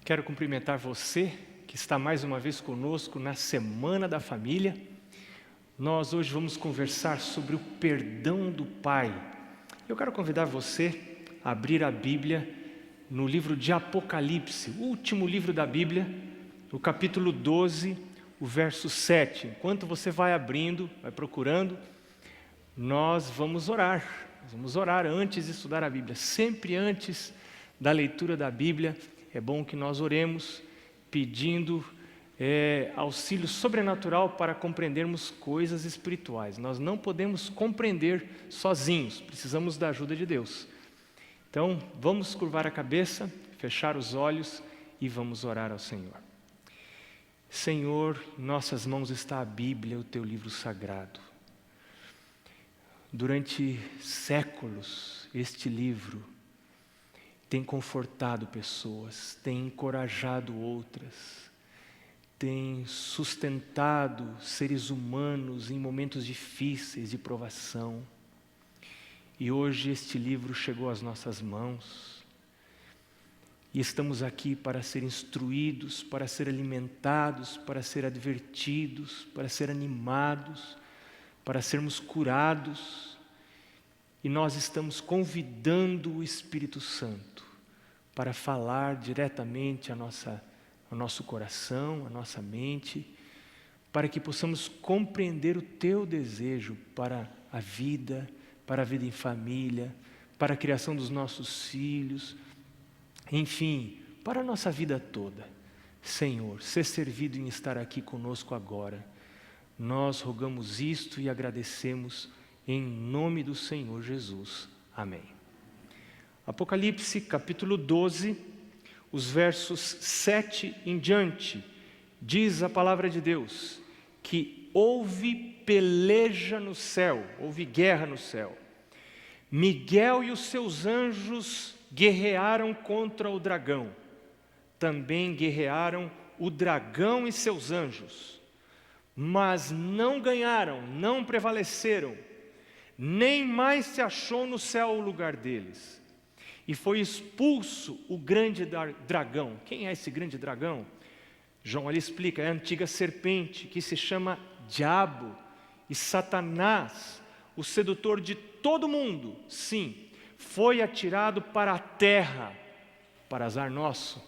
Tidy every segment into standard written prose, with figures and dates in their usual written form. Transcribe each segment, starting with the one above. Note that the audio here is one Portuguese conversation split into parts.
Quero cumprimentar você que está mais uma vez conosco na Semana da Família. Nós hoje vamos conversar sobre o perdão do Pai. Eu quero convidar você a abrir a Bíblia no livro de Apocalipse, o último livro da Bíblia, no capítulo 12, o verso 7. Enquanto você vai abrindo, vai procurando, nós vamos orar. Nós vamos orar antes de estudar a Bíblia. Sempre antes da leitura da Bíblia, é bom que nós oremos pedindo auxílio sobrenatural para compreendermos coisas espirituais. Nós não podemos compreender sozinhos, precisamos da ajuda de Deus. Então, vamos curvar a cabeça, fechar os olhos e vamos orar ao Senhor. Senhor, em nossas mãos está a Bíblia, o Teu livro sagrado. Durante séculos, este livro tem confortado pessoas, tem encorajado outras, tem sustentado seres humanos em momentos difíceis de provação. E hoje este livro chegou às nossas mãos. E estamos aqui para ser instruídos, para ser alimentados, para ser advertidos, para ser animados, para sermos curados. E nós estamos convidando o Espírito Santo para falar diretamente ao nosso coração, à nossa mente, para que possamos compreender o Teu desejo para a vida em família, para a criação dos nossos filhos, enfim, para a nossa vida toda. Senhor, ser servido em estar aqui conosco agora. Nós rogamos isto e agradecemos em nome do Senhor Jesus. Amém. Apocalipse, capítulo 12, os versos 7 em diante, diz a palavra de Deus, que houve peleja no céu, houve guerra no céu. Miguel e os seus anjos guerrearam contra o dragão. Também guerrearam o dragão e seus anjos. Mas não ganharam, não prevaleceram, nem mais se achou no céu o lugar deles. E foi expulso o grande dragão. Quem é esse grande dragão? João ali explica, é a antiga serpente que se chama Diabo e Satanás, o sedutor de todo mundo. Sim, foi atirado para a terra, para azar nosso,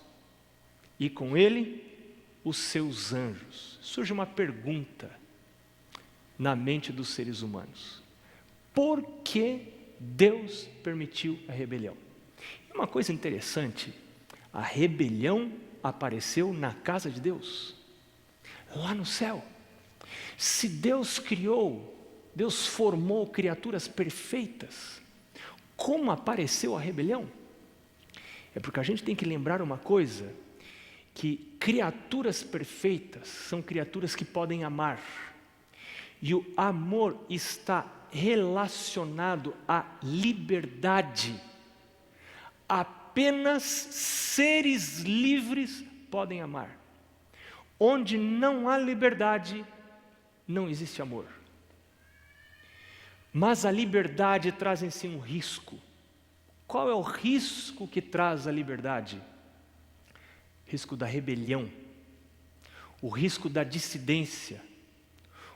e com ele os seus anjos. Surge uma pergunta na mente dos seres humanos: por que Deus permitiu a rebelião? Uma coisa interessante, a rebelião apareceu na casa de Deus, lá no céu. Se Deus criou, Deus formou criaturas perfeitas, como apareceu a rebelião? É porque a gente tem que lembrar uma coisa, que criaturas perfeitas são criaturas que podem amar, e o amor está relacionado à liberdade. Apenas seres livres podem amar. Onde não há liberdade, não existe amor. Mas a liberdade traz em si um risco. Qual é o risco que traz a liberdade? O risco da rebelião, o risco da dissidência,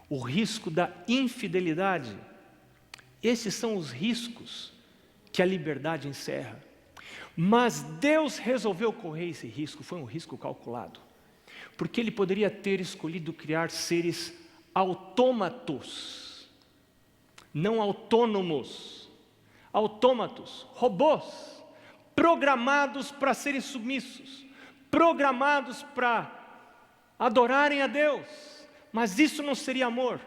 o risco da infidelidade. Esses são os riscos que a liberdade encerra. Mas Deus resolveu correr esse risco, foi um risco calculado, porque Ele poderia ter escolhido criar seres autômatos, não autônomos, autômatos, robôs, programados para serem submissos, programados para adorarem a Deus, mas isso não seria amor.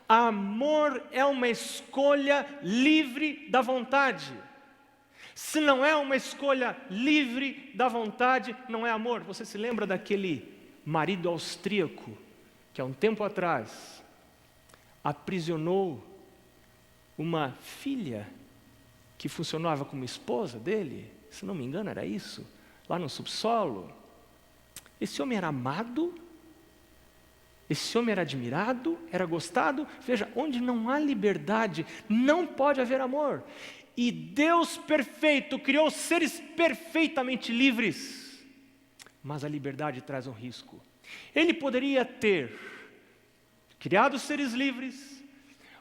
Amor é uma escolha livre da vontade. Se não é uma escolha livre da vontade, não é amor. Você se lembra daquele marido austríaco que há um tempo atrás aprisionou uma filha que funcionava como esposa dele? Se não me engano era isso, lá no subsolo. Esse homem era amado, esse homem era admirado, era gostado. Veja, onde não há liberdade, não pode haver amor. E Deus perfeito criou seres perfeitamente livres, mas a liberdade traz um risco. Ele poderia ter criado seres livres,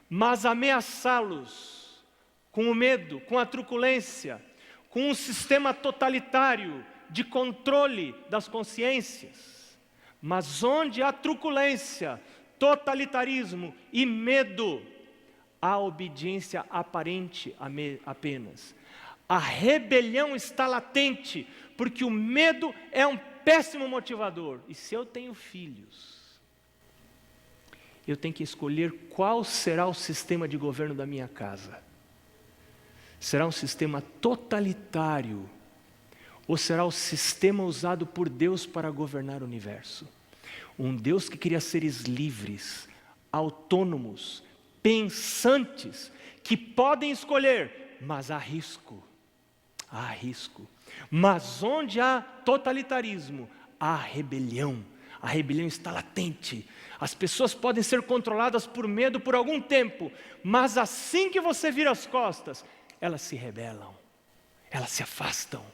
mas ameaçá-los com o medo, com a truculência, com um sistema totalitário de controle das consciências. Mas onde há truculência, totalitarismo e medo, há obediência aparente apenas. A rebelião está latente, porque o medo é um péssimo motivador. E se eu tenho filhos, eu tenho que escolher qual será o sistema de governo da minha casa. Será um sistema totalitário, ou será o sistema usado por Deus para governar o universo? Um Deus que cria seres livres, autônomos, pensantes, que podem escolher, mas há risco. Há risco. Mas onde há totalitarismo, há rebelião. A rebelião está latente. As pessoas podem ser controladas por medo por algum tempo, mas assim que você vira as costas, elas se rebelam, elas se afastam.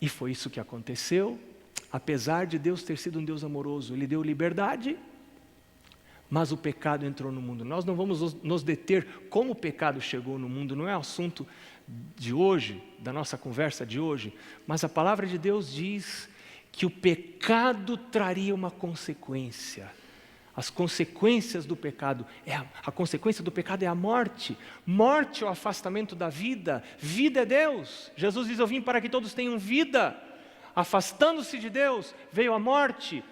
E foi isso que aconteceu. Apesar de Deus ter sido um Deus amoroso, Ele deu liberdade, mas o pecado entrou no mundo. Nós não vamos nos deter como o pecado chegou no mundo, não é assunto de hoje, da nossa conversa de hoje, mas a palavra de Deus diz que o pecado traria uma consequência. As consequências do pecado, a consequência do pecado é a morte. Morte é o afastamento da vida. Vida é Deus. Jesus diz: eu vim para que todos tenham vida. Afastando-se de Deus, veio a morte.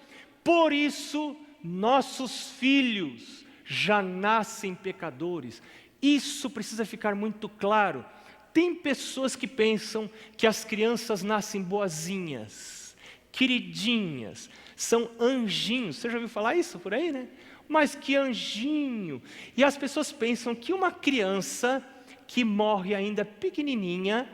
Por isso, nossos filhos já nascem pecadores. Isso precisa ficar muito claro. Tem pessoas que pensam que as crianças nascem boazinhas, queridinhas, são anjinhos. Você já ouviu falar isso por aí, né? Mas que anjinho! E as pessoas pensam que uma criança que morre ainda pequenininha,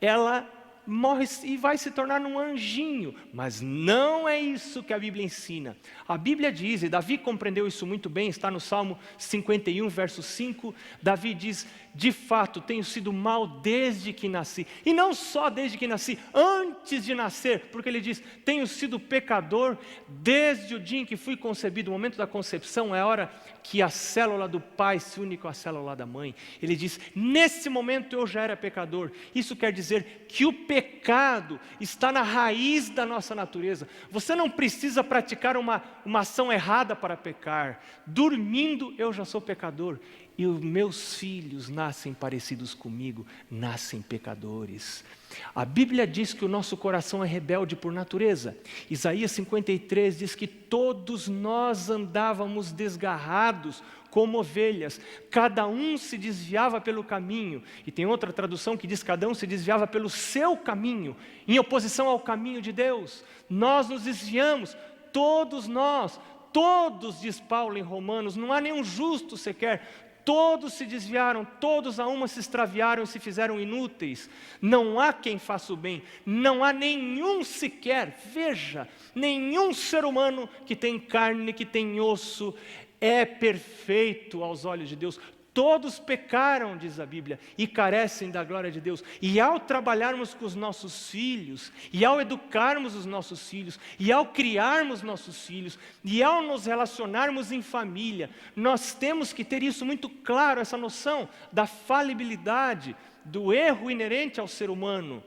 ela morre e vai se tornar um anjinho. Mas não é isso que a Bíblia ensina. A Bíblia diz, e Davi compreendeu isso muito bem, está no Salmo 51, verso 5, Davi diz: de fato, tenho sido mal desde que nasci. E não só desde que nasci, antes de nascer, porque ele diz: tenho sido pecador desde o dia em que fui concebido. O momento da concepção é a hora que a célula do pai se une com a célula da mãe. Ele diz: nesse momento eu já era pecador. Isso quer dizer que o pecado está na raiz da nossa natureza. Você não precisa praticar uma ação errada para pecar. Dormindo eu já sou pecador. E os meus filhos nascem parecidos comigo, nascem pecadores. A Bíblia diz que o nosso coração é rebelde por natureza. Isaías 53 diz que todos nós andávamos desgarrados como ovelhas, cada um se desviava pelo caminho. E tem outra tradução que diz: cada um se desviava pelo seu caminho, em oposição ao caminho de Deus. Nós nos desviamos, todos nós, todos, diz Paulo em Romanos, não há nenhum justo sequer. Todos se desviaram, todos a uma se extraviaram e se fizeram inúteis. Não há quem faça o bem, não há nenhum sequer, veja, nenhum ser humano que tem carne, que tem osso, é perfeito aos olhos de Deus. Todos pecaram, diz a Bíblia, e carecem da glória de Deus. E ao trabalharmos com os nossos filhos, e ao educarmos os nossos filhos, e ao criarmos nossos filhos, e ao nos relacionarmos em família, nós temos que ter isso muito claro, essa noção da falibilidade, do erro inerente ao ser humano.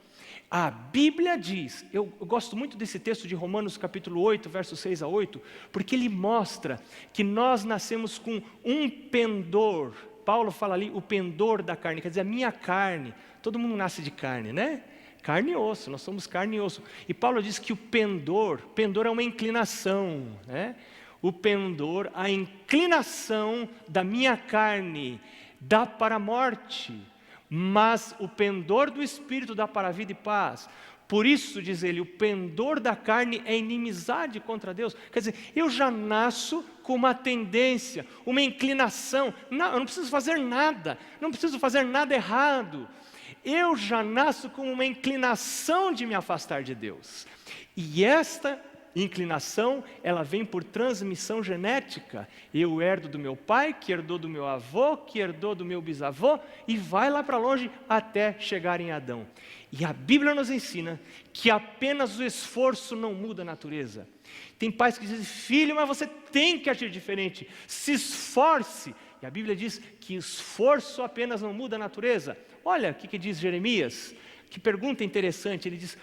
A Bíblia diz, eu gosto muito desse texto de Romanos capítulo 8, versos 6 a 8, porque ele mostra que nós nascemos com um pendor. Paulo fala ali, o pendor da carne, quer dizer, a minha carne. Todo mundo nasce de carne, né? Carne e osso, nós somos carne e osso. E Paulo diz que o pendor é uma inclinação, né? O pendor, a inclinação da minha carne, dá para a morte, mas o pendor do Espírito dá para a vida e paz. Por isso, diz ele, o pendor da carne é inimizade contra Deus. Quer dizer, eu já nasço com uma tendência, uma inclinação. Não, eu não preciso fazer nada, não preciso fazer nada errado. Eu já nasço com uma inclinação de me afastar de Deus. E esta inclinação, ela vem por transmissão genética. Eu herdo do meu pai, que herdou do meu avô, que herdou do meu bisavô, e vai lá para longe até chegar em Adão. E a Bíblia nos ensina que apenas o esforço não muda a natureza. Tem pais que dizem: filho, mas você tem que agir diferente, se esforce. E a Bíblia diz que esforço apenas não muda a natureza. Olha o que diz Jeremias, que pergunta interessante. Ele diz: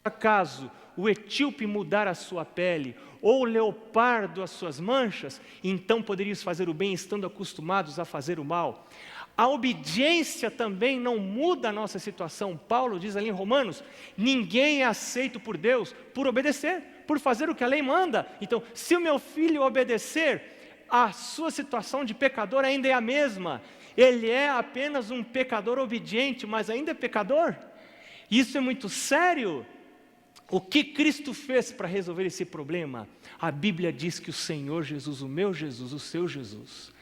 acaso o etíope mudar a sua pele, ou o leopardo as suas manchas, então poderias fazer o bem estando acostumados a fazer o mal? A obediência também não muda a nossa situação. Paulo diz ali em Romanos: ninguém é aceito por Deus por obedecer, por fazer o que a lei manda. Então, se o meu filho obedecer, a sua situação de pecador ainda é a mesma. Ele é apenas um pecador obediente, mas ainda é pecador. Isso é muito sério. O que Cristo fez para resolver esse problema? A Bíblia diz que o Senhor Jesus, o meu Jesus, o seu Jesus,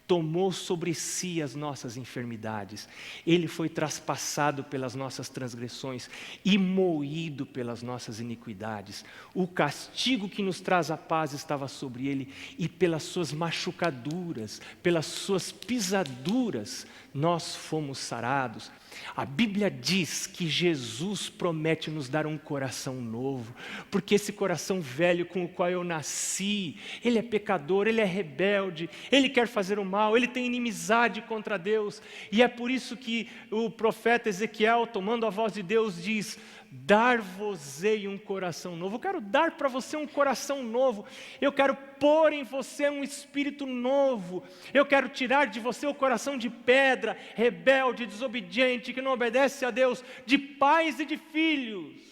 tomou sobre si as nossas enfermidades. Ele foi traspassado pelas nossas transgressões e moído pelas nossas iniquidades. O castigo que nos traz a paz estava sobre ele, e pelas suas machucaduras, pelas suas pisaduras, nós fomos sarados. A Bíblia diz que Jesus promete nos dar um coração novo, porque esse coração velho com o qual eu nasci, ele é pecador, ele é rebelde, ele quer fazer o mal, ele tem inimizade contra Deus. E é por isso que o profeta Ezequiel, tomando a voz de Deus, diz: dar-vos-ei um coração novo. Eu quero dar para você um coração novo. Eu quero pôr em você um espírito novo. Eu quero tirar de você o coração de pedra, rebelde, desobediente, que não obedece a Deus, de pais e de filhos.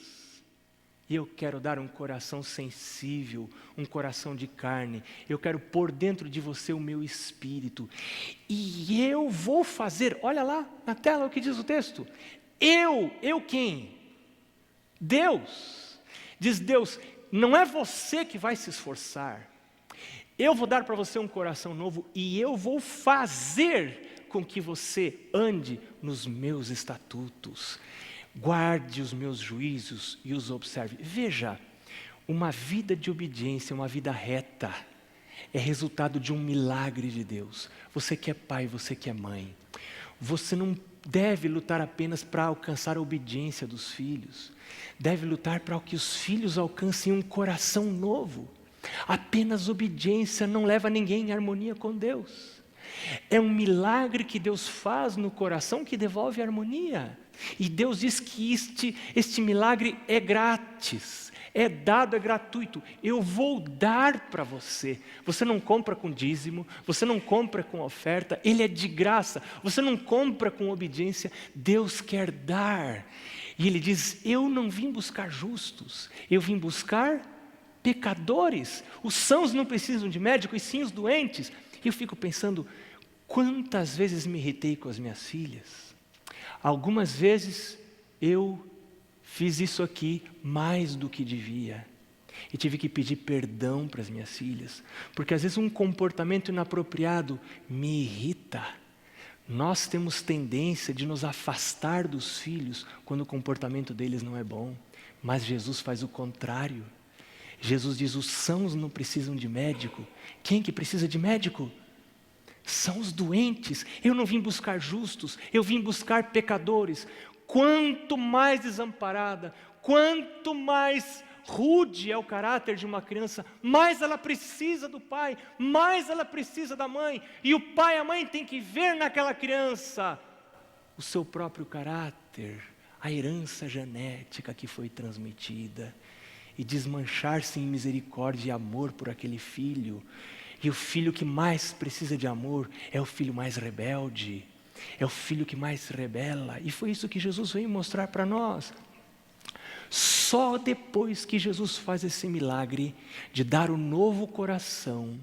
E eu quero dar um coração sensível, um coração de carne. Eu quero pôr dentro de você o meu espírito. E eu vou fazer, olha lá na tela o que diz o texto. Eu quem? Deus. Diz Deus: não é você que vai se esforçar. Eu vou dar para você um coração novo, e eu vou fazer com que você ande nos meus estatutos, guarde os meus juízos e os observe. Veja, uma vida de obediência, uma vida reta, é resultado de um milagre de Deus. Você que é pai, você que é mãe, você não deve lutar apenas para alcançar a obediência dos filhos, deve lutar para que os filhos alcancem um coração novo. Apenas obediência não leva ninguém em harmonia com Deus. É um milagre que Deus faz no coração que devolve a harmonia. E Deus diz que este milagre é grátis, é dado, é gratuito. Eu vou dar para você. Você não compra com dízimo, você não compra com oferta, ele é de graça. Você não compra com obediência, Deus quer dar. E ele diz: eu não vim buscar justos, eu vim buscar pecadores. Os sãos não precisam de médico, e sim os doentes. E eu fico pensando, quantas vezes me irritei com as minhas filhas. Algumas vezes eu fiz isso aqui mais do que devia, e tive que pedir perdão para as minhas filhas, porque às vezes um comportamento inapropriado me irrita. Nós temos tendência de nos afastar dos filhos quando o comportamento deles não é bom, mas Jesus faz o contrário. Jesus diz: os sãos não precisam de médico. Quem que precisa de médico? São os doentes. Eu não vim buscar justos, eu vim buscar pecadores. Quanto mais desamparada, quanto mais rude é o caráter de uma criança, mais ela precisa do pai, mais ela precisa da mãe. E o pai e a mãe têm que ver naquela criança o seu próprio caráter, a herança genética que foi transmitida, e desmanchar-se em misericórdia e amor por aquele filho. E o filho que mais precisa de amor é o filho mais rebelde, é o filho que mais se rebela. E foi isso que Jesus veio mostrar para nós. Só depois que Jesus faz esse milagre de dar o novo coração,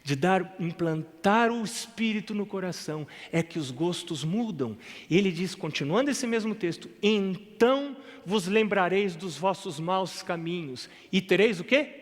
de implantar o Espírito no coração, é que os gostos mudam. Ele diz, continuando esse mesmo texto: então vos lembrareis dos vossos maus caminhos, e tereis o quê?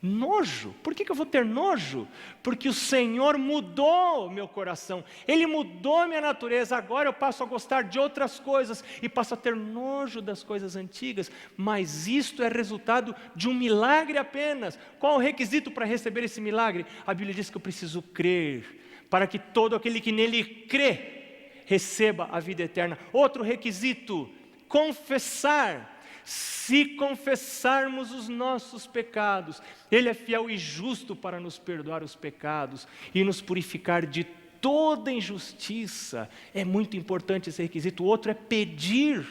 Nojo. Por que eu vou ter nojo? Porque o Senhor mudou meu coração. Ele mudou minha natureza. Agora eu passo a gostar de outras coisas e passo a ter nojo das coisas antigas. Mas isto é resultado de um milagre apenas. Qual o requisito para receber esse milagre? A Bíblia diz que eu preciso crer, para que todo aquele que nele crê receba a vida eterna. Outro requisito: confessar. Se confessarmos os nossos pecados, Ele é fiel e justo para nos perdoar os pecados e nos purificar de toda injustiça. É muito importante esse requisito. O outro é pedir.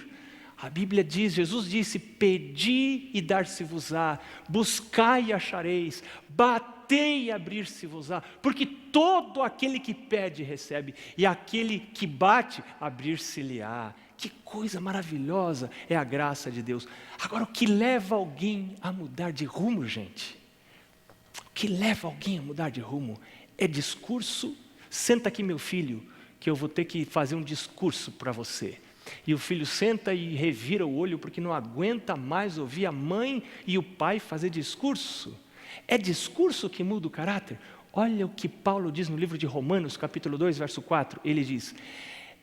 A Bíblia diz, Jesus disse: pedi e dar-se-vos-á, buscai e achareis, batei e abrir-se-vos-á, porque todo aquele que pede recebe, e aquele que bate, abrir-se-lhe-á. Que coisa maravilhosa é a graça de Deus. Agora, o que leva alguém a mudar de rumo, gente? O que leva alguém a mudar de rumo é discurso. Senta aqui, meu filho, que eu vou ter que fazer um discurso para você. E o filho senta e revira o olho porque não aguenta mais ouvir a mãe e o pai fazer discurso. É discurso que muda o caráter. Olha o que Paulo diz no livro de Romanos, capítulo 2, verso 4. Ele diz: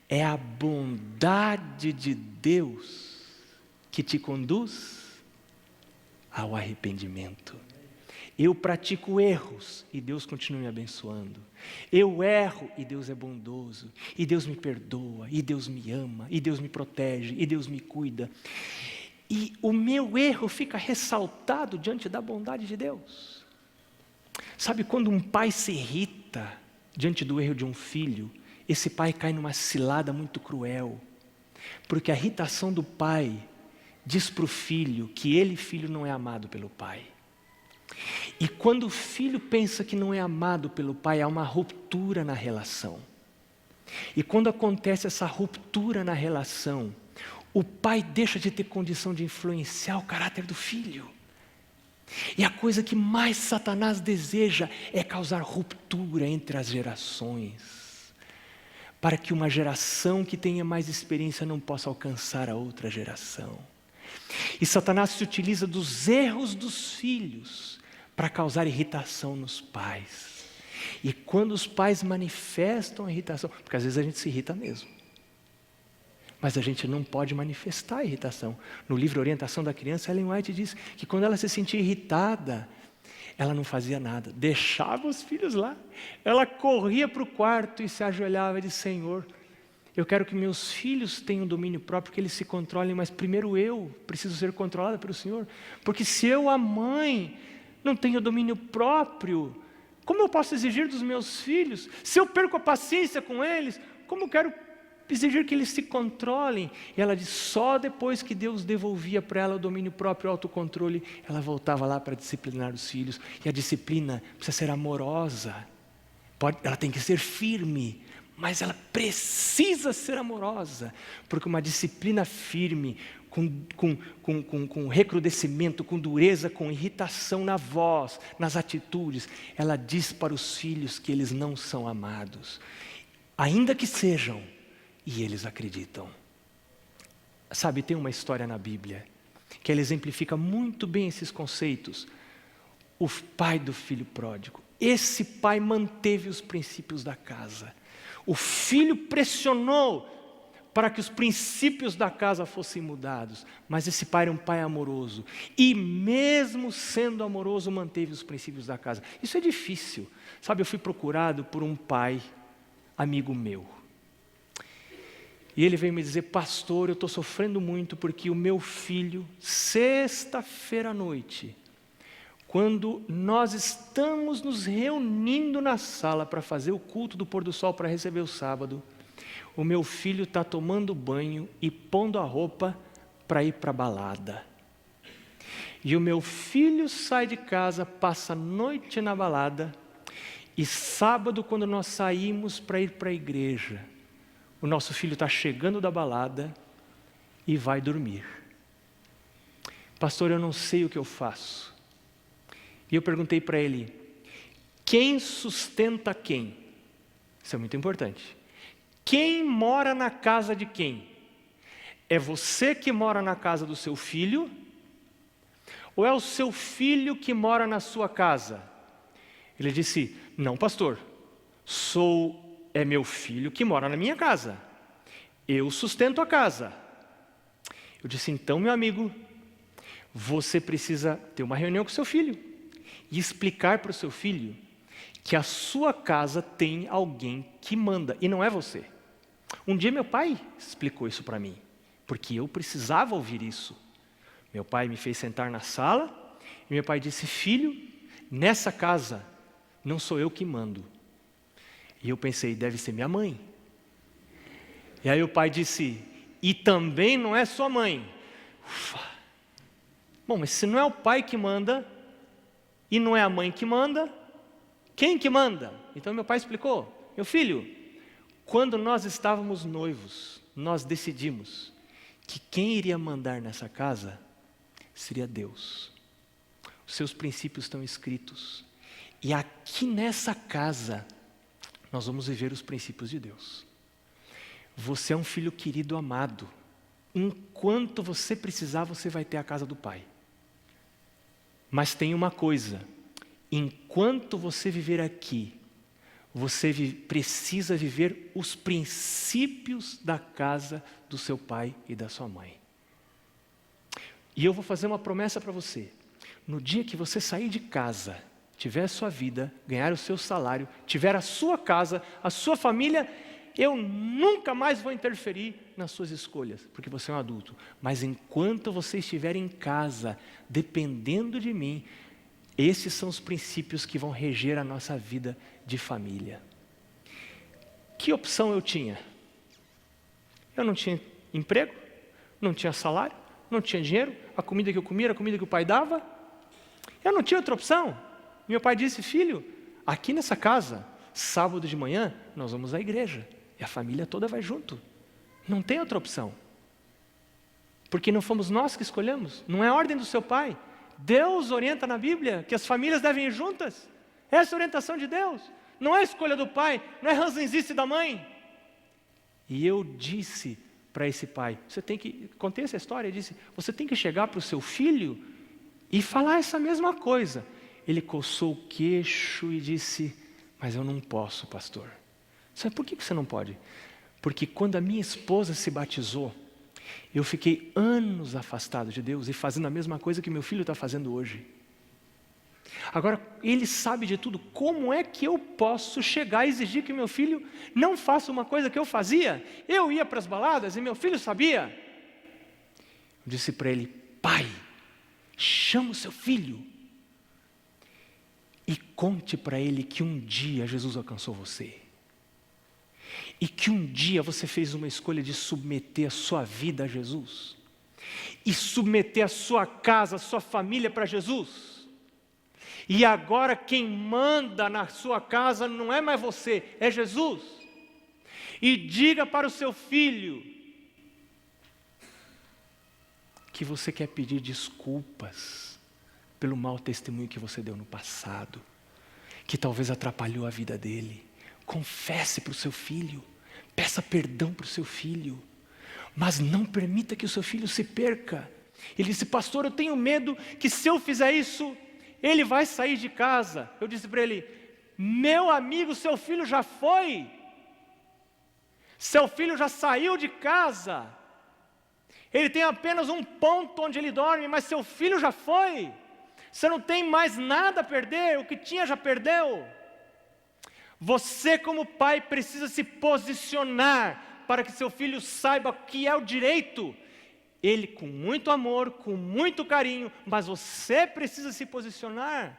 é a bondade de Deus que te conduz ao arrependimento. Eu pratico erros e Deus continua me abençoando. Eu erro e Deus é bondoso. E Deus me perdoa, e Deus me ama, e Deus me protege, e Deus me cuida. E o meu erro fica ressaltado diante da bondade de Deus. Sabe quando um pai se irrita diante do erro de um filho? Esse pai cai numa cilada muito cruel, porque a irritação do pai diz para o filho que ele, filho, não é amado pelo pai. E quando o filho pensa que não é amado pelo pai, há uma ruptura na relação. E quando acontece essa ruptura na relação, o pai deixa de ter condição de influenciar o caráter do filho. E a coisa que mais Satanás deseja é causar ruptura entre as gerações, para que uma geração que tenha mais experiência não possa alcançar a outra geração. E Satanás se utiliza dos erros dos filhos para causar irritação nos pais. E quando os pais manifestam a irritação, porque às vezes a gente se irrita mesmo, mas a gente não pode manifestar a irritação. No livro Orientação da Criança, Ellen White diz que quando ela se sentia irritada, ela não fazia nada, deixava os filhos lá. Ela corria para o quarto e se ajoelhava e disse: Senhor, eu quero que meus filhos tenham domínio próprio, que eles se controlem, mas primeiro eu preciso ser controlada pelo Senhor. Porque se eu, a mãe, não tenho domínio próprio, como eu posso exigir dos meus filhos? Se eu perco a paciência com eles, como eu quero exigir que eles se controlem? E ela diz: só depois que Deus devolvia para ela o domínio próprio, o autocontrole, ela voltava lá para disciplinar os filhos. E a disciplina precisa ser amorosa, ela tem que ser firme, mas ela precisa ser amorosa, porque uma disciplina firme, com recrudescimento, com dureza, com irritação na voz, nas atitudes, ela diz para os filhos que eles não são amados, ainda que sejam. E eles acreditam. Sabe, tem uma história na Bíblia que ela exemplifica muito bem esses conceitos. O pai do filho pródigo. Esse pai manteve os princípios da casa. O filho pressionou para que os princípios da casa fossem mudados. Mas esse pai era um pai amoroso. E mesmo sendo amoroso, manteve os princípios da casa. Isso é difícil. Sabe, eu fui procurado por um pai, amigo meu. E ele veio me dizer: pastor, eu estou sofrendo muito porque o meu filho, sexta-feira à noite, quando nós estamos nos reunindo na sala para fazer o culto do pôr do sol para receber o sábado, o meu filho está tomando banho e pondo a roupa para ir para a balada. E o meu filho sai de casa, passa a noite na balada, e sábado, quando nós saímos para ir para a igreja, o nosso filho está chegando da balada e vai dormir. Pastor, eu não sei o que eu faço. E eu perguntei para ele: quem sustenta quem? Isso é muito importante. Quem mora na casa de quem? É você que mora na casa do seu filho? Ou é o seu filho que mora na sua casa? Ele disse, não, pastor, é meu filho que mora na minha casa. Eu sustento a casa. Eu disse, então, meu amigo, você precisa ter uma reunião com seu filho e explicar para o seu filho que a sua casa tem alguém que manda, e não é você. Um dia meu pai explicou isso para mim, porque eu precisava ouvir isso. Meu pai me fez sentar na sala, e meu pai disse, filho, nessa casa não sou eu que mando. E eu pensei, deve ser minha mãe. E aí o pai disse, e também não é sua mãe. Ufa. Bom, mas se não é o pai que manda, e não é a mãe que manda, quem que manda? Então meu pai explicou, meu filho, quando nós estávamos noivos, nós decidimos que quem iria mandar nessa casa seria Deus. Os seus princípios estão escritos. E aqui nessa casa, nós vamos viver os princípios de Deus. Você é um filho querido, amado. Enquanto você precisar, você vai ter a casa do Pai. Mas tem uma coisa, enquanto você viver aqui, você precisa viver os princípios da casa do seu pai e da sua mãe. E eu vou fazer uma promessa para você. No dia que você sair de casa, tiver a sua vida, ganhar o seu salário, tiver a sua casa, a sua família, eu nunca mais vou interferir nas suas escolhas, porque você é um adulto. Mas enquanto você estiver em casa, dependendo de mim, esses são os princípios que vão reger a nossa vida de família. Que opção eu tinha? Eu não tinha emprego, não tinha salário, não tinha dinheiro, a comida que eu comia era a comida que o pai dava. Eu não tinha outra opção. Meu pai disse, filho, aqui nessa casa, sábado de manhã, nós vamos à igreja. E a família toda vai junto. Não tem outra opção. Porque não fomos nós que escolhemos, não é a ordem do seu pai. Deus orienta na Bíblia que as famílias devem ir juntas. Essa é a orientação de Deus. Não é a escolha do pai, não é ranzinzice da mãe. E eu disse para esse pai, contei essa história, eu disse, você tem que chegar para o seu filho e falar essa mesma coisa. Ele coçou o queixo e disse, mas eu não posso, pastor. Sabe por que você não pode? Porque quando a minha esposa se batizou, eu fiquei anos afastado de Deus e fazendo a mesma coisa que meu filho está fazendo hoje. Agora, ele sabe de tudo. Como é que eu posso chegar e exigir que meu filho não faça uma coisa que eu fazia? Eu ia para as baladas e meu filho sabia. Eu disse para ele, pai, chama o seu filho e conte para ele que um dia Jesus alcançou você. E que um dia você fez uma escolha de submeter a sua vida a Jesus. E submeter a sua casa, a sua família para Jesus. E agora quem manda na sua casa não é mais você, é Jesus. E diga para o seu filho que você quer pedir desculpas pelo mau testemunho que você deu no passado, que talvez atrapalhou a vida dele. Confesse para o seu filho, peça perdão para o seu filho, mas não permita que o seu filho se perca. Ele disse, pastor, eu tenho medo que se eu fizer isso, ele vai sair de casa. Eu disse para ele, meu amigo, seu filho já foi. Seu filho já saiu de casa. Ele tem apenas um ponto onde ele dorme, mas seu filho já foi. Você não tem mais nada a perder, o que tinha já perdeu. Você como pai precisa se posicionar para que seu filho saiba o que é o direito. Ele com muito amor, com muito carinho, mas você precisa se posicionar.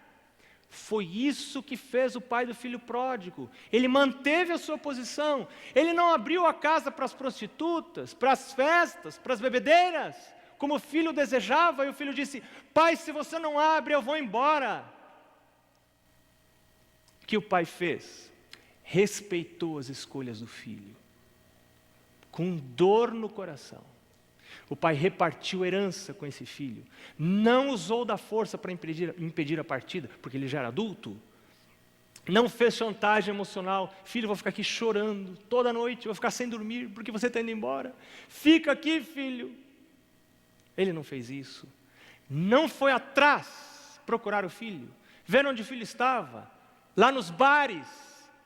Foi isso que fez o pai do filho pródigo. Ele manteve a sua posição. Ele não abriu a casa para as prostitutas, para as festas, para as bebedeiras, como o filho desejava, e o filho disse, pai, se você não abre, eu vou embora. O que o pai fez? Respeitou as escolhas do filho, com dor no coração. O pai repartiu herança com esse filho, não usou da força para impedir a partida, porque ele já era adulto, não fez chantagem emocional, filho, eu vou ficar aqui chorando toda noite, eu vou ficar sem dormir, porque você está indo embora, fica aqui, filho. Ele não fez isso, Não foi atrás procurar o filho, ver onde o filho estava, lá nos bares,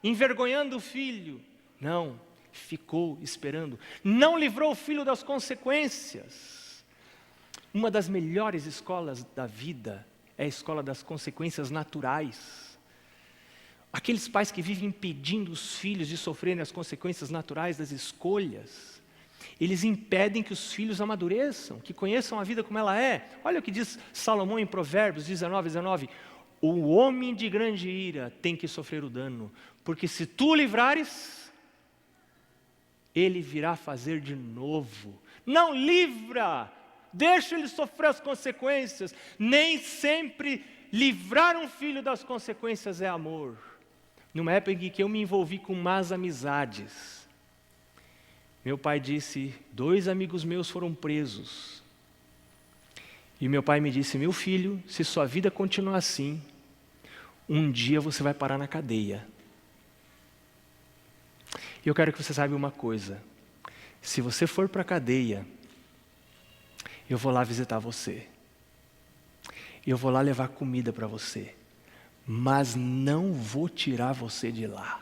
envergonhando o filho. Não, ficou esperando. Não livrou o filho das consequências. Uma das melhores escolas da vida é a escola das consequências naturais. Aqueles pais que vivem impedindo os filhos de sofrerem as consequências naturais das escolhas, eles impedem que os filhos amadureçam, que conheçam a vida como ela é. Olha o que diz Salomão em Provérbios 19:19. O homem de grande ira tem que sofrer o dano, porque se tu o livrares, ele virá fazer de novo. Não livra, deixa ele sofrer as consequências. Nem sempre livrar um filho das consequências é amor. Numa época em que eu me envolvi com más amizades, meu pai disse, 2 amigos meus foram presos. E meu pai me disse, meu filho, se sua vida continuar assim, um dia você vai parar na cadeia. E eu quero que você saiba uma coisa, se você for para a cadeia, eu vou lá visitar você. Eu vou lá levar comida para você, mas não vou tirar você de lá.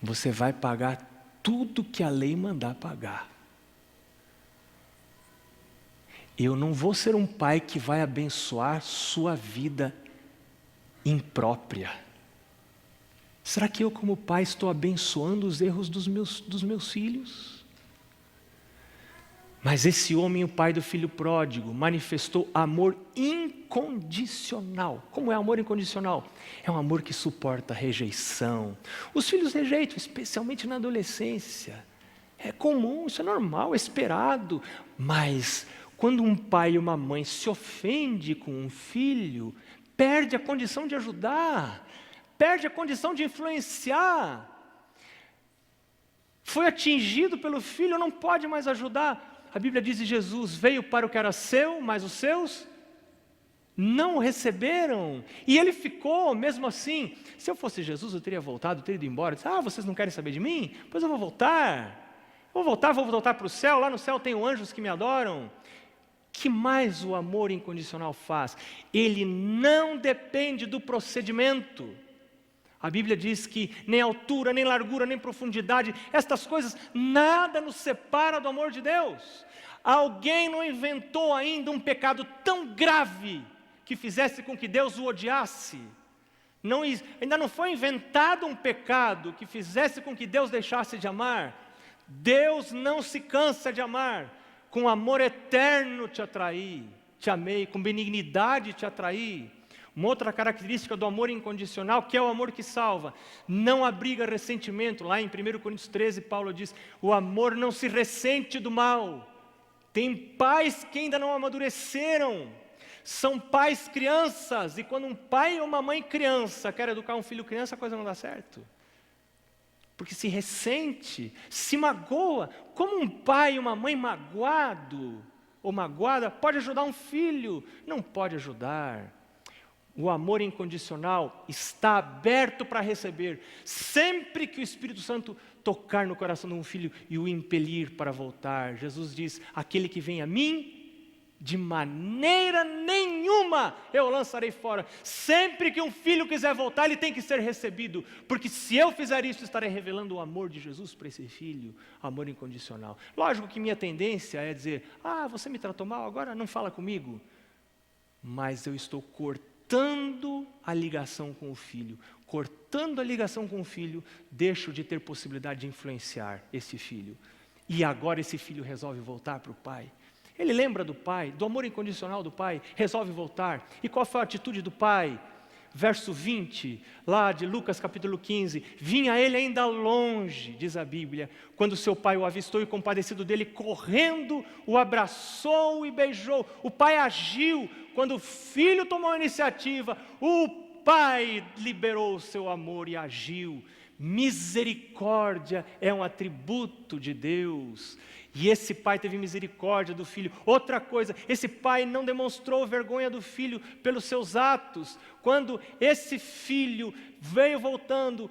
Você vai pagar tudo que a lei mandar pagar. Eu não vou ser um pai que vai abençoar sua vida imprópria. Será que eu, como pai, estou abençoando os erros dos meus filhos? Mas esse homem, o pai do filho pródigo, manifestou amor incondicional. Como é amor incondicional? É um amor que suporta a rejeição. Os filhos rejeitam, especialmente na adolescência. É comum, isso é normal, é esperado. Mas quando um pai e uma mãe se ofendem com um filho, perde a condição de ajudar, perde a condição de influenciar. Foi atingido pelo filho, não pode mais ajudar. A Bíblia diz que Jesus veio para o que era seu, mas os seus não o receberam. E ele ficou, mesmo assim. Se eu fosse Jesus, eu teria voltado, teria ido embora. Disse, vocês não querem saber de mim? Pois eu vou voltar. Vou voltar para o céu. Lá no céu tenho anjos que me adoram. Que mais o amor incondicional faz? Ele não depende do procedimento. A Bíblia diz que nem altura, nem largura, nem profundidade, estas coisas, nada nos separa do amor de Deus. Alguém não inventou ainda um pecado tão grave que fizesse com que Deus o odiasse. Ainda não foi inventado um pecado que fizesse com que Deus deixasse de amar. Deus não se cansa de amar. Com amor eterno te atraí, te amei, com benignidade te atraí. Uma outra característica do amor incondicional, que é o amor que salva, não abriga ressentimento. Lá em 1 Coríntios 13, Paulo diz, o amor não se ressente do mal. Tem pais que ainda não amadureceram, são pais crianças, e quando um pai ou uma mãe criança quer educar um filho criança, a coisa não dá certo. Porque se ressente, se magoa. Como um pai e uma mãe magoado ou magoada pode ajudar um filho? Não pode ajudar. O amor incondicional está aberto para receber, sempre que o Espírito Santo tocar no coração de um filho e o impelir para voltar. Jesus diz, aquele que vem a mim, de maneira nenhuma eu o lançarei fora. Sempre que um filho quiser voltar, ele tem que ser recebido, porque se eu fizer isso, estarei revelando o amor de Jesus para esse filho, amor incondicional. Lógico que minha tendência é dizer, você me tratou mal, agora não fala comigo. Mas eu estou cortando a ligação com o filho. Cortando a ligação com o filho, deixo de ter possibilidade de influenciar esse filho. E agora esse filho resolve voltar para o pai. Ele lembra do pai, do amor incondicional do pai, resolve voltar. E qual foi a atitude do pai? Verso 20, lá de Lucas capítulo 15. Vinha ele ainda longe, diz a Bíblia, quando seu pai o avistou e compadecido dele, correndo, o abraçou e beijou. O pai agiu. Quando o filho tomou a iniciativa, o pai liberou o seu amor e agiu. Misericórdia é um atributo de Deus. E esse pai teve misericórdia do filho. Outra coisa, esse pai não demonstrou vergonha do filho pelos seus atos. Quando esse filho veio voltando,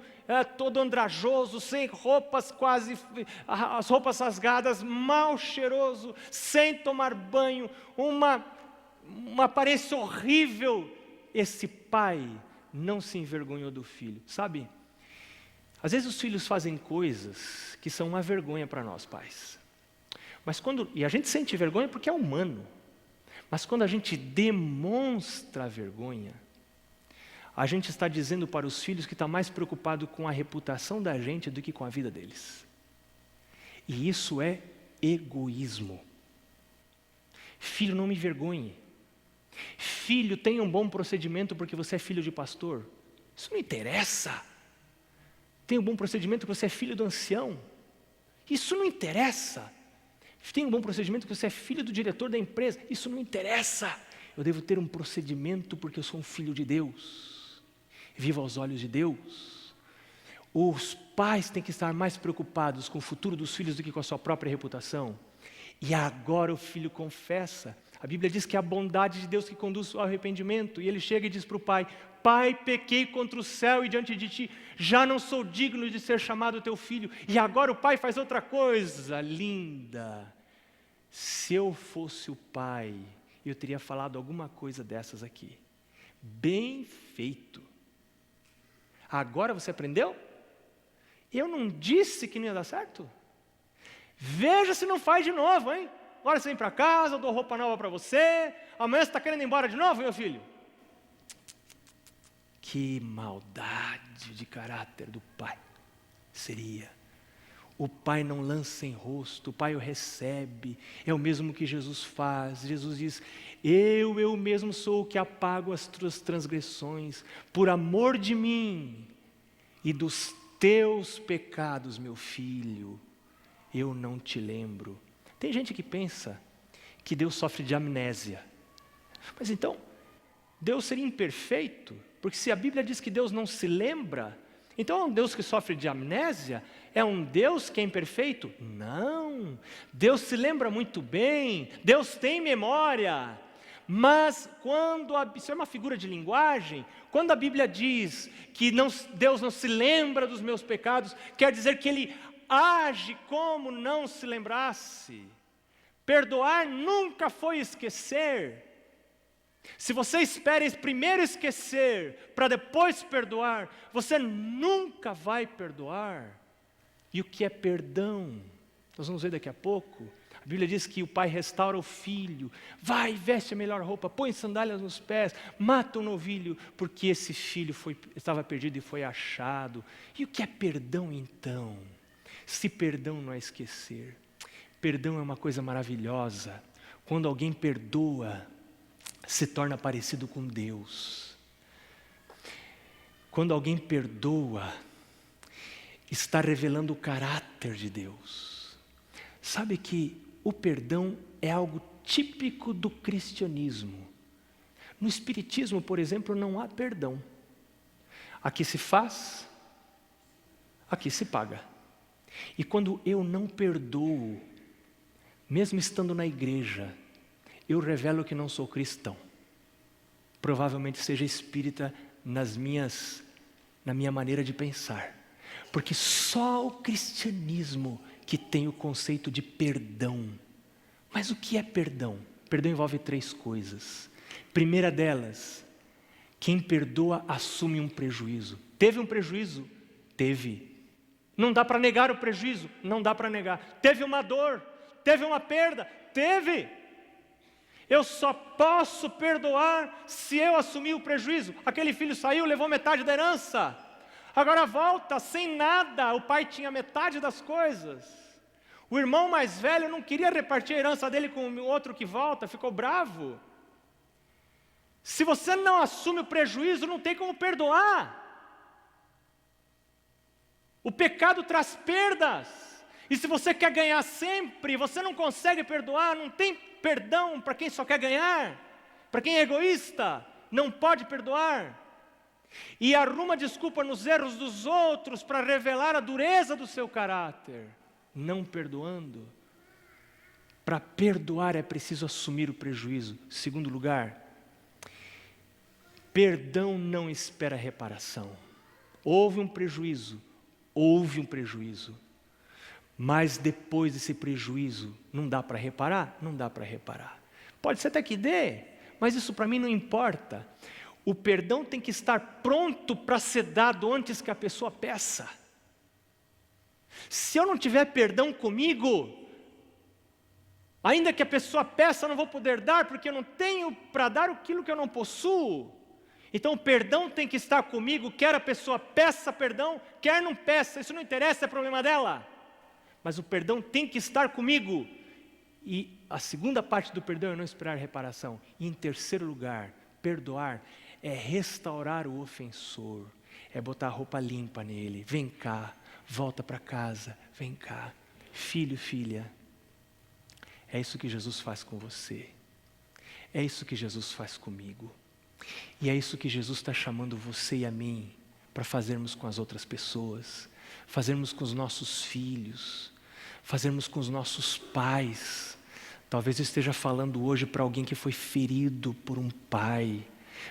todo andrajoso, sem roupas, as roupas rasgadas, mal cheiroso, sem tomar banho, uma aparência horrível, esse pai não se envergonhou do filho. Sabe, às vezes os filhos fazem coisas que são uma vergonha para nós pais. E a gente sente vergonha porque é humano. Mas quando a gente demonstra vergonha, a gente está dizendo para os filhos que está mais preocupado com a reputação da gente do que com a vida deles. E isso é egoísmo. Filho, não me envergonhe. Filho, tenha um bom procedimento porque você é filho de pastor. Isso não interessa. Tenha um bom procedimento porque você é filho do ancião. Isso não interessa. Tem um bom procedimento que você é filho do diretor da empresa. Isso não interessa. Eu devo ter um procedimento porque eu sou um filho de Deus. Vivo aos olhos de Deus. Os pais têm que estar mais preocupados com o futuro dos filhos do que com a sua própria reputação. E agora o filho confessa. A Bíblia diz que é a bondade de Deus que conduz ao arrependimento. E ele chega e diz para o pai: Pai, pequei contra o céu e diante de ti, já não sou digno de ser chamado teu filho. E agora o pai faz outra coisa linda. Se eu fosse o pai, eu teria falado alguma coisa dessas aqui. Bem feito. Agora você aprendeu? Eu não disse que não ia dar certo? Veja se não faz de novo, hein? Agora você vem para casa, eu dou roupa nova para você. Amanhã você está querendo ir embora de novo, meu filho? Que maldade de caráter do pai seria. O pai não lança em rosto, o pai o recebe. É o mesmo que Jesus faz. Jesus diz: eu mesmo sou o que apago as tuas transgressões, por amor de mim e dos teus pecados, meu filho, eu não te lembro. Tem gente que pensa que Deus sofre de amnésia. Mas então, Deus seria imperfeito? Porque se a Bíblia diz que Deus não se lembra, então é um Deus que sofre de amnésia? É um Deus que é imperfeito? Não, Deus se lembra muito bem, Deus tem memória. Mas isso é uma figura de linguagem, quando a Bíblia diz que Deus não se lembra dos meus pecados, quer dizer que Ele age como não se lembrasse. Perdoar nunca foi esquecer. Se você espera primeiro esquecer, para depois perdoar, você nunca vai perdoar. E o que é perdão? Nós vamos ver daqui a pouco. A Bíblia diz que o pai restaura o filho. Vai, veste a melhor roupa, põe sandálias nos pés, mata um novilho, porque esse filho estava perdido e foi achado. E o que é perdão então? Se perdão não é esquecer. Perdão é uma coisa maravilhosa. Quando alguém perdoa, se torna parecido com Deus. Quando alguém perdoa, está revelando o caráter de Deus. Sabe que o perdão é algo típico do cristianismo. No espiritismo, por exemplo, não há perdão. Aqui se faz, aqui se paga. E quando eu não perdoo, mesmo estando na igreja, eu revelo que não sou cristão. Provavelmente seja espírita na minha maneira de pensar. Porque só o cristianismo que tem o conceito de perdão. Mas o que é perdão? Perdão envolve 3 coisas. Primeira delas, quem perdoa assume um prejuízo. Teve um prejuízo? Teve. Não dá para negar o prejuízo? Não dá para negar. Teve uma dor? Teve uma perda? Teve. Eu só posso perdoar se eu assumir o prejuízo. Aquele filho saiu, levou metade da herança. Agora volta sem nada. O pai tinha metade das coisas. O irmão mais velho não queria repartir a herança dele com o outro que volta, ficou bravo. Se você não assume o prejuízo, não tem como perdoar. O pecado traz perdas. E se você quer ganhar sempre, você não consegue perdoar, não tem perdão para quem só quer ganhar. Para quem é egoísta, não pode perdoar. e arruma desculpa nos erros dos outros para revelar a dureza do seu caráter, não perdoando. Para perdoar é preciso assumir o prejuízo. Segundo lugar, perdão não espera reparação. Houve um prejuízo, mas depois desse prejuízo, não dá para reparar? Não dá para reparar. Pode ser até que dê, mas isso para mim não importa. O perdão tem que estar pronto para ser dado antes que a pessoa peça. Se eu não tiver perdão comigo, ainda que a pessoa peça, eu não vou poder dar, porque eu não tenho para dar aquilo que eu não possuo. Então o perdão tem que estar comigo, quer a pessoa peça perdão, quer não peça, isso não interessa, é problema dela. Mas o perdão tem que estar comigo. E a segunda parte do perdão é não esperar reparação. E em terceiro lugar, perdoar é restaurar o ofensor, é botar a roupa limpa nele. Vem cá, volta para casa, vem cá. Filho, filha, é isso que Jesus faz com você. É isso que Jesus faz comigo. E é isso que Jesus está chamando você e a mim para fazermos com as outras pessoas, fazermos com os nossos filhos, fazermos com os nossos pais. Talvez eu esteja falando hoje para alguém que foi ferido por um pai,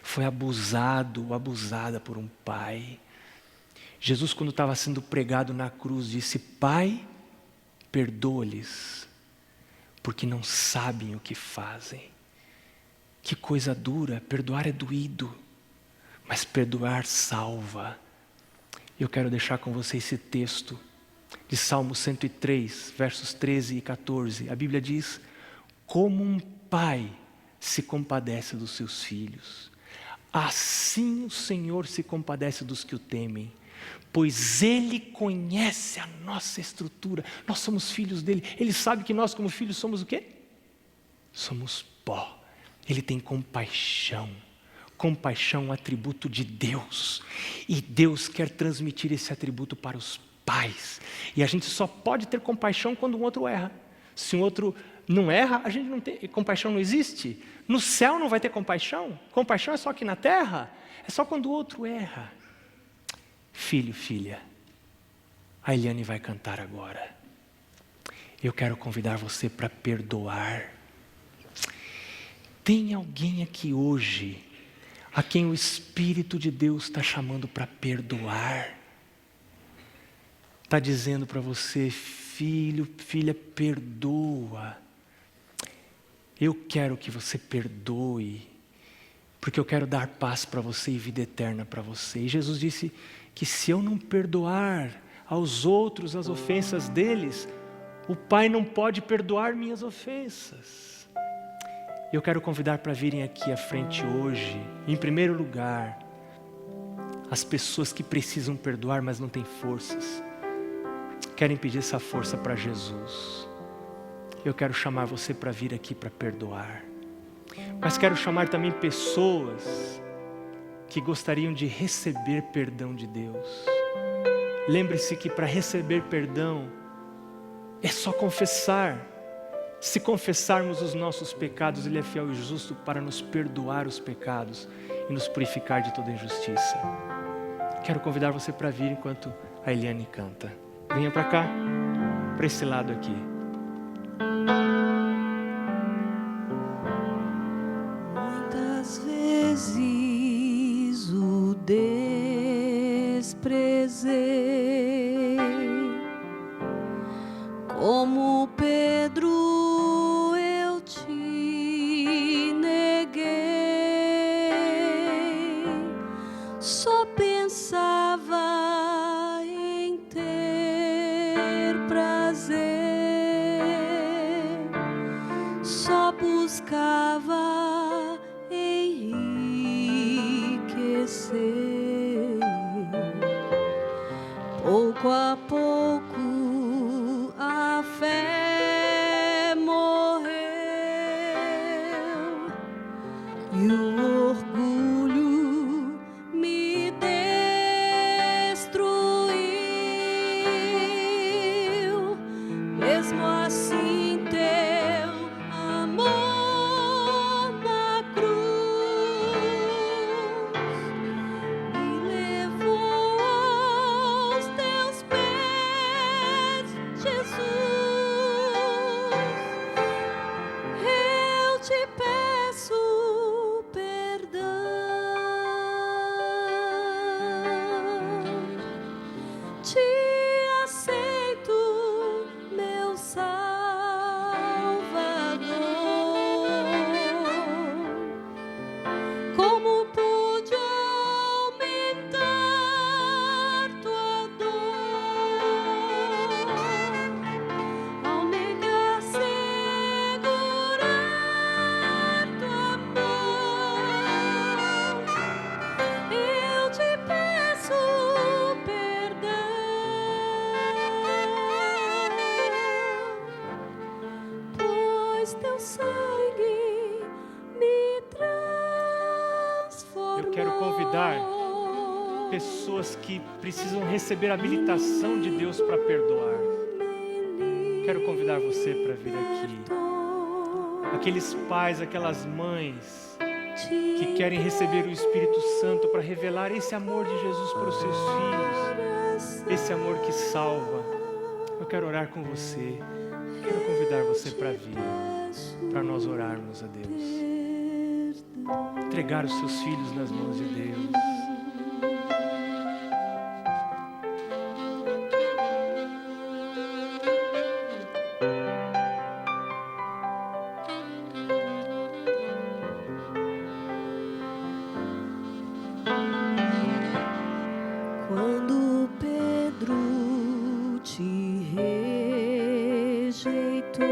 foi abusado ou abusada por um pai. Jesus, quando estava sendo pregado na cruz, disse: Pai, perdoa-lhes, porque não sabem o que fazem. Que coisa dura, perdoar é doído, mas perdoar salva. Eu quero deixar com você esse texto de Salmo 103, versos 13 e 14. A Bíblia diz: como um pai se compadece dos seus filhos, assim o Senhor se compadece dos que o temem, pois Ele conhece a nossa estrutura. Nós somos filhos dEle. Ele sabe que nós como filhos somos o quê? Somos pó. Ele tem compaixão. Compaixão é um atributo de Deus. E Deus quer transmitir esse atributo para os pais. E a gente só pode ter compaixão quando um outro erra. Se um outro não erra, a gente não tem. Compaixão não existe. No céu não vai ter compaixão. Compaixão é só aqui na terra. É só quando o outro erra. Filho, filha, a Eliane vai cantar agora. Eu quero convidar você para perdoar. Tem alguém aqui hoje a quem o Espírito de Deus está chamando para perdoar? Está dizendo para você: filho, filha, perdoa. Eu quero que você perdoe, porque eu quero dar paz para você e vida eterna para você. E Jesus disse que se eu não perdoar aos outros as ofensas deles, o Pai não pode perdoar minhas ofensas. Eu quero convidar para virem aqui à frente hoje, em primeiro lugar, as pessoas que precisam perdoar, mas não têm forças, querem pedir essa força para Jesus. Eu quero chamar você para vir aqui para perdoar, mas quero chamar também pessoas que gostariam de receber perdão de Deus. Lembre-se que para receber perdão é só confessar. Se confessarmos os nossos pecados, Ele é fiel e justo para nos perdoar os pecados e nos purificar de toda injustiça. Quero convidar você para vir enquanto a Eliane canta. Venha para cá, para esse lado aqui. Muitas vezes o desprezei, como Pedro eu te neguei, só pensava em ter prazer, só buscava enriquecer. Pouco a pouco a fé morreu e o orgulho me destruiu. Mesmo assim teu amor na cruz me convidar pessoas que precisam receber a habilitação de Deus para perdoar. Quero convidar você para vir aqui. Aqueles pais, aquelas mães que querem receber o Espírito Santo para revelar esse amor de Jesus para os seus filhos, esse amor que salva. Eu quero orar com você. Quero convidar você para vir, para nós orarmos a Deus. Entregar os seus filhos nas mãos de Deus. Quando Pedro te rejeitou,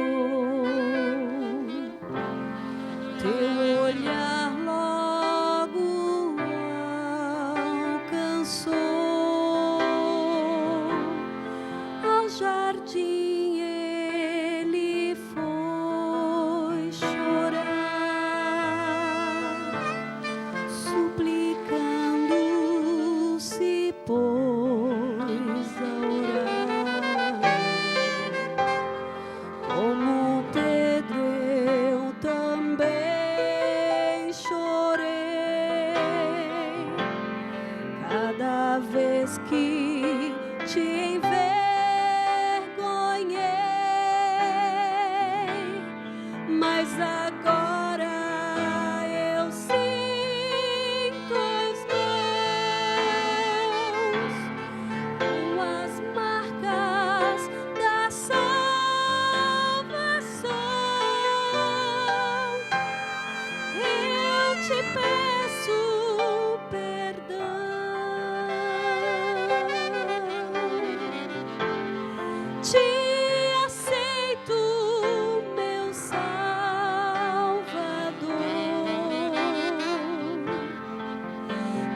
teu olhar logo alcançou ao jardim. Ele foi chorar, suplicando-se pôs a orar. Como Pedro, eu também chorei cada vez que te envergonhei, mas agora eu sinto os meus com as marcas da salvação. Eu te peço perdão, te aceito, meu Salvador.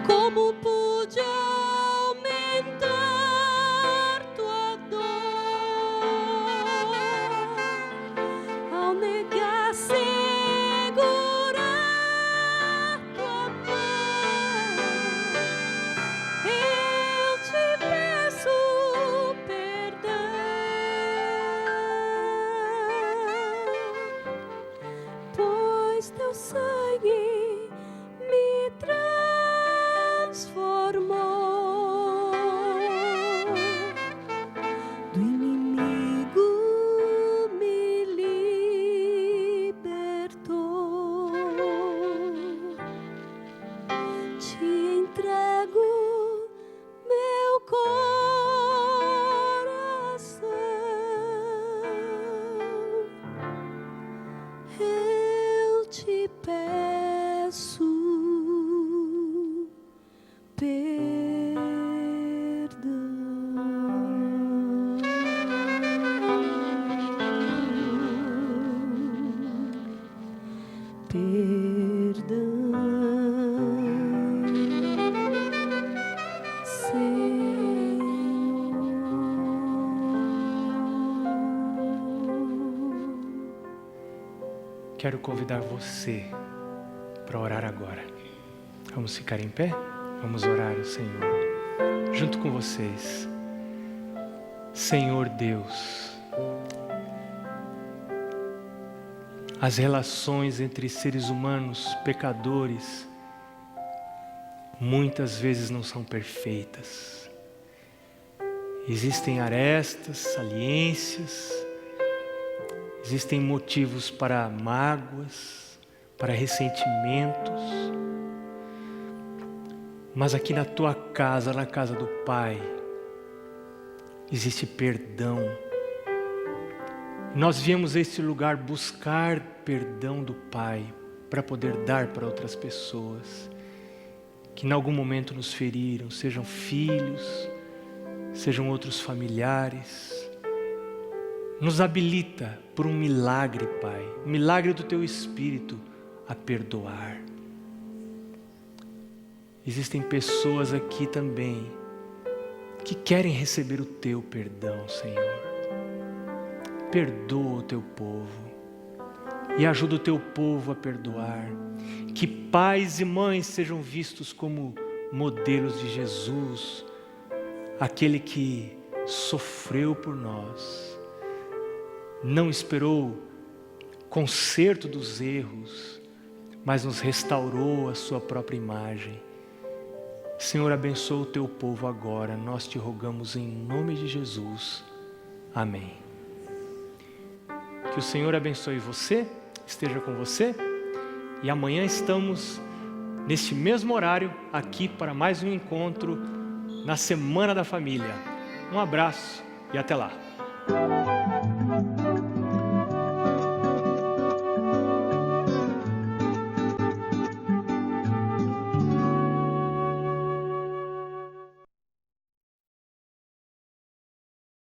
Como pude aumentar tua dor ao negar segurar tua mão? Eu te peço perdão, pois teu sangue me transformou, do inimigo me libertou. Te entrego meu coração, eu te peço Quero convidar você para orar agora. Vamos ficar em pé? Vamos orar ao Senhor, junto com vocês. Senhor Deus, as relações entre seres humanos pecadores muitas vezes não são perfeitas. Existem arestas, saliências, existem motivos para mágoas, para ressentimentos. Mas aqui na tua casa, na casa do Pai, existe perdão. Nós viemos a este lugar buscar perdão do Pai para poder dar para outras pessoas que em algum momento nos feriram, sejam filhos, sejam outros familiares. Nos habilita por um milagre, Pai, um milagre do Teu Espírito a perdoar. Existem pessoas aqui também que querem receber o Teu perdão, Senhor. Perdoa o Teu povo. e ajuda o teu povo a perdoar. Que pais e mães sejam vistos como modelos de Jesus, aquele que sofreu por nós, não esperou conserto dos erros, mas nos restaurou a sua própria imagem. Senhor, abençoa o teu povo agora, nós te rogamos em nome de Jesus. Amém. Que o Senhor abençoe você, esteja com você, e amanhã estamos neste mesmo horário aqui para mais um encontro na Semana da Família. Um abraço e até lá.